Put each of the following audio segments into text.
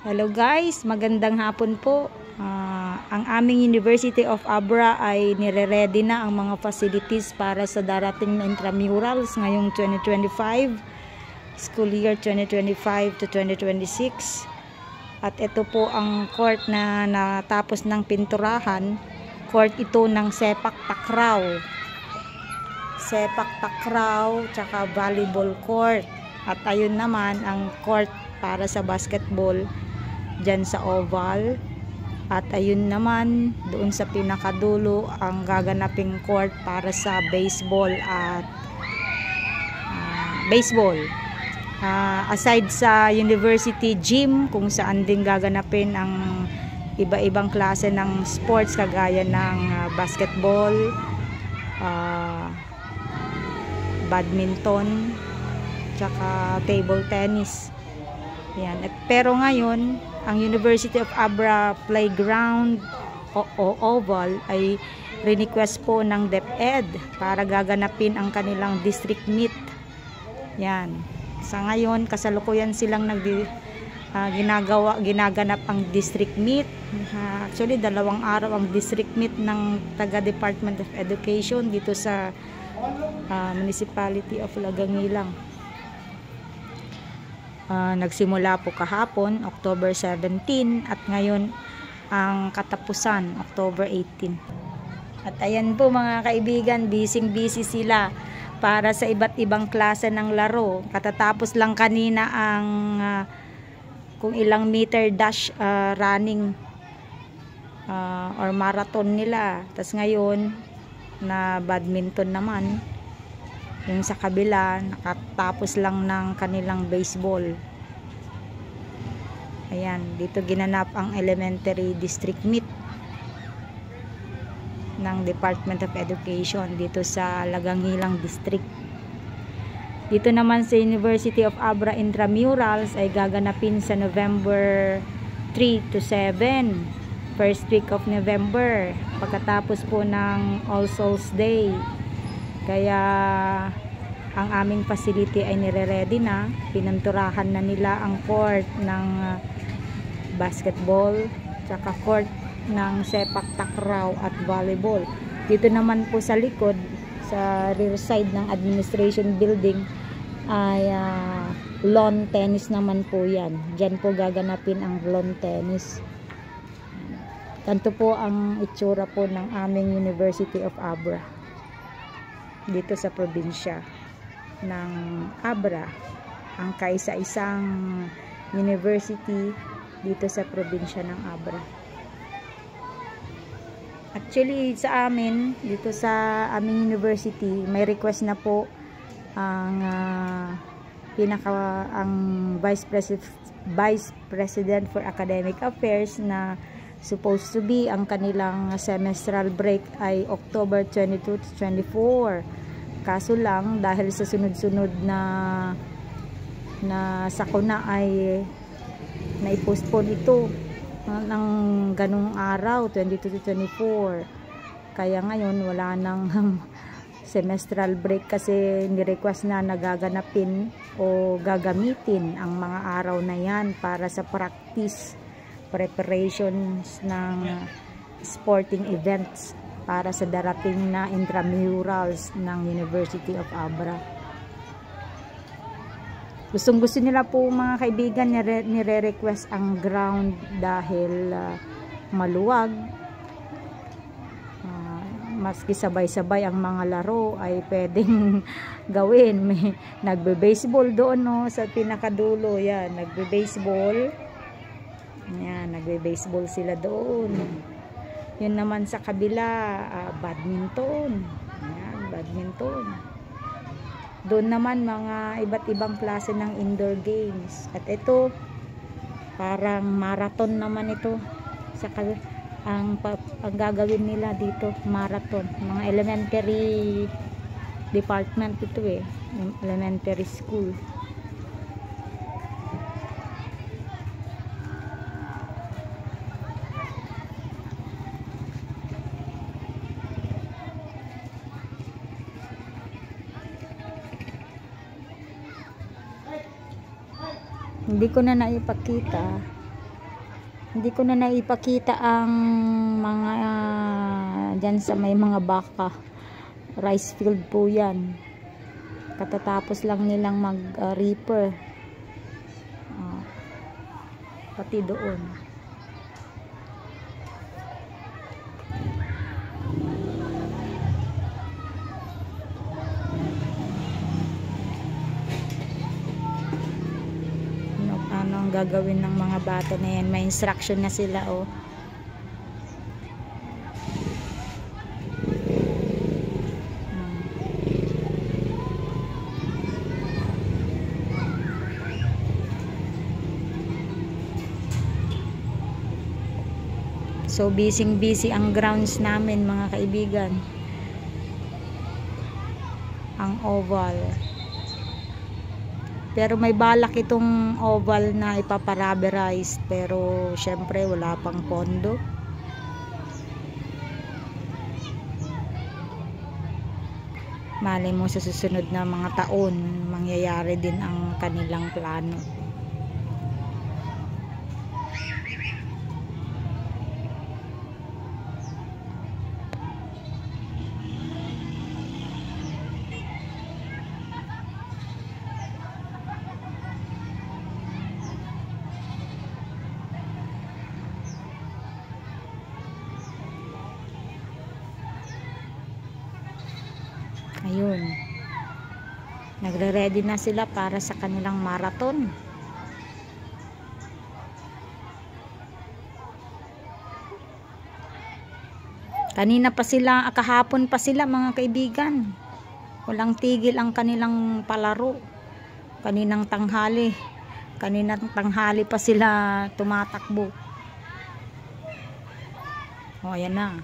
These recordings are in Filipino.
Hello guys, magandang hapon po. Ang aming University of Abra ay nire-ready na ang mga facilities para sa darating na intramurals ngayong 2025, school year 2025 to 2026. At ito po ang court na natapos ng pinturahan. Court ito ng sepak takraw. Sepak takraw tsaka volleyball court. At ayun naman ang court para sa basketball dyan sa oval. At ayun naman doon sa pinakadulo ang gaganaping court para sa baseball at baseball. Aside sa university gym kung saan din gaganapin ang iba-ibang klase ng sports kagaya ng basketball, badminton, tsaka table tennis. Yan. Pero ngayon, ang University of Abra Playground o Oval ay request po ng DepEd para gaganapin ang kanilang district meet. Yan. Sa ngayon, kasalukuyan silang ginaganap ang district meet. Actually, 2 araw ang district meet ng taga Department of Education dito sa Municipality of Lagangilang. Nagsimula po kahapon, October 17, at ngayon ang katapusan, October 18. At ayan po mga kaibigan, busy sila para sa iba't ibang klase ng laro. Katatapos lang kanina ang kung ilang meter dash running or marathon nila. Tapos ngayon na badminton naman. Yung sa kabila, nakatapos lang ng kanilang baseball. Ayan, dito ginanap ang elementary district meet ng Department of Education dito sa Lagangilang District. Dito naman sa University of Abra Intramurals ay gaganapin sa November 3 to 7, first week of November, pagkatapos po ng All Souls Day. Kaya ang aming facility ay nire-ready na. Pinanturahan na nila ang court ng basketball tsaka court ng sepak takraw at volleyball. Dito naman po sa likod, sa rear side ng administration building ay lawn tennis naman po yan. Diyan po gaganapin ang lawn tennis. Ganito po ang itsura po ng aming University of Abra dito sa probinsya ng Abra, ang kaisa-isang university dito sa probinsya ng Abra. Actually sa amin, dito sa aming university, may request na po ang ang Vice President for Academic Affairs na supposed to be ang kanilang semestral break ay October 22 to 24. Kaso lang dahil sa sunod-sunod na sakuna ay na-postpone ito ng ganung araw, 22 to 24. Kaya ngayon wala nang semestral break kasi ni-request na nagaganapin o gagamitin ang mga araw na yan para sa preparations ng sporting events para sa darating na intramurals ng University of Abra. Gustong-gusto nila po mga kaibigan, nire-request ang ground dahil maluwag. Maski sabay-sabay ang mga laro ay pwedeng gawin. May nagbe-baseball doon, no, sa pinakadulo. Yan, nagbe-baseball. Yan, nagbe-baseball sila doon. Yun naman sa kabila, badminton. Yan, badminton. Doon naman mga iba't ibang klase ng indoor games. At ito, parang marathon naman ito. Ang gagawin nila dito, marathon. Mga elementary department ito elementary school. Hindi ko na naipakita Hindi ko na naipakita ang mga dyan sa may mga baka. Rice field po yan. Katatapos lang nilang mag reaper. Pati doon. Ano ang gagawin ng mga bata na yan? May instruction na sila, oh. So busy ang grounds namin, mga kaibigan. Ang oval. Pero may balak itong oval na ipaparaberize, pero syempre wala pang pondo. Malay mo sa susunod na mga taon mangyayari din ang kanilang plano. Ayun. Nagre-ready na sila para sa kanilang marathon. Kanina pa sila, kahapon pa sila, mga kaibigan. Walang tigil ang kanilang palaro. Kaninang tanghali pa sila tumatakbo. O, ayan na.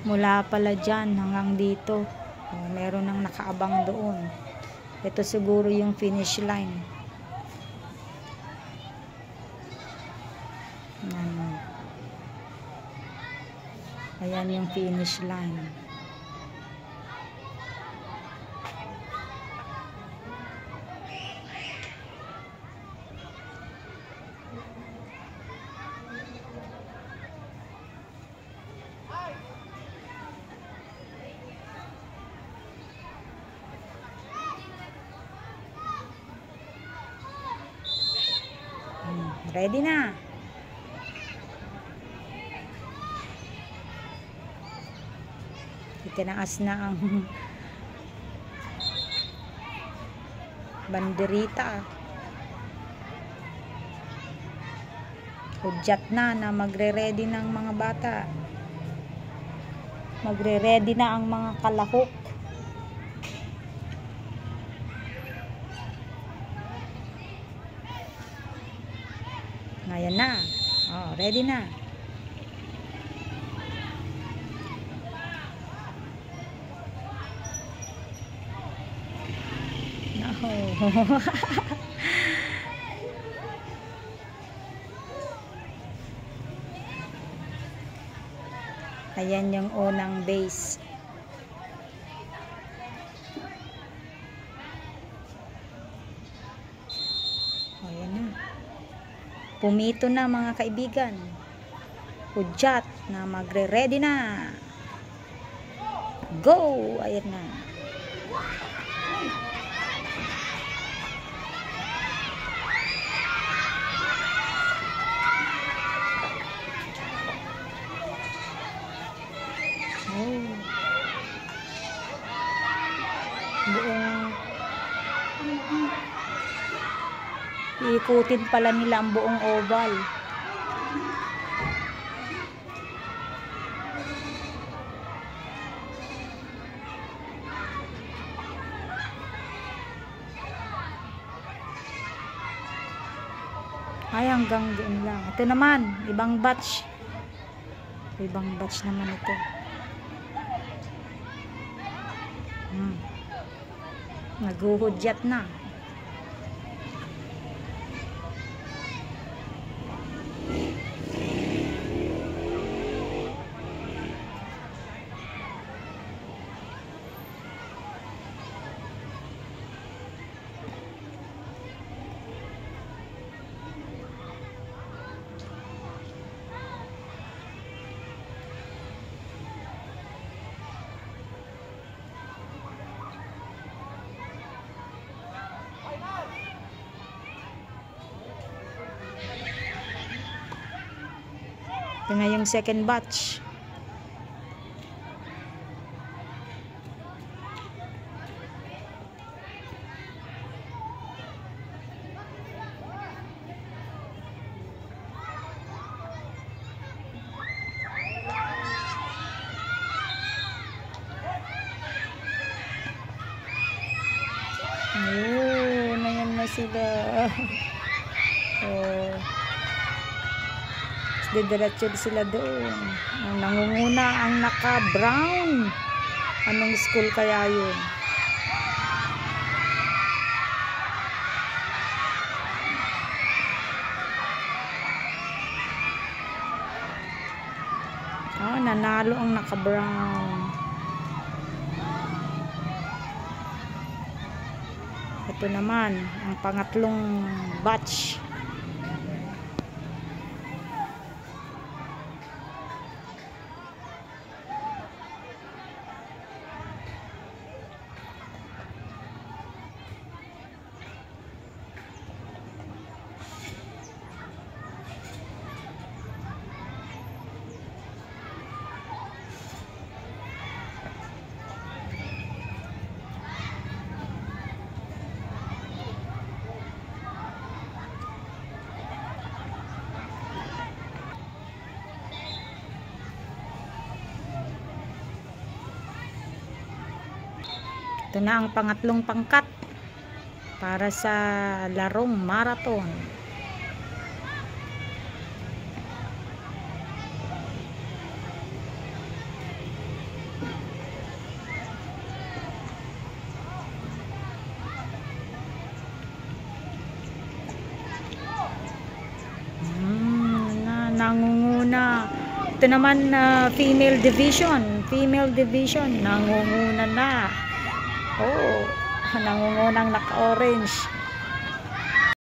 Mula pala dyan hanggang dito. Meron nang nakaabang doon. Ito siguro yung finish line. Ayan yung finish line. Ready na. Itinaas na ang banderita. Hudyat na magre-ready ng mga bata. Magre-ready na ang mga kalahok. Ayan na. Oh, ready na. No. Ayan yung unang base. Ayan na. Pumito na, mga kaibigan. Hudyat na magre-ready na. Go! Ayan na. Oh. Iikutin pala nila ang buong oval. Ay, hanggang doon lang. Ito naman, ibang batch. Ibang batch naman ito. Naghuhudyat na. Ito na yung second batch. Ayun, ayan na sila. Oh. Didiretso sila doon. Ang nangunguna ang naka-brown. Anong school kaya yun? Ah, nanalo ang naka-brown. Ito naman, ang pangatlong batch. Ito na ang pangatlong pangkat para sa larong marathon. Nangunguna. Ito naman female division. Female division. Nangunguna na. Oh, nangungunang naka-orange.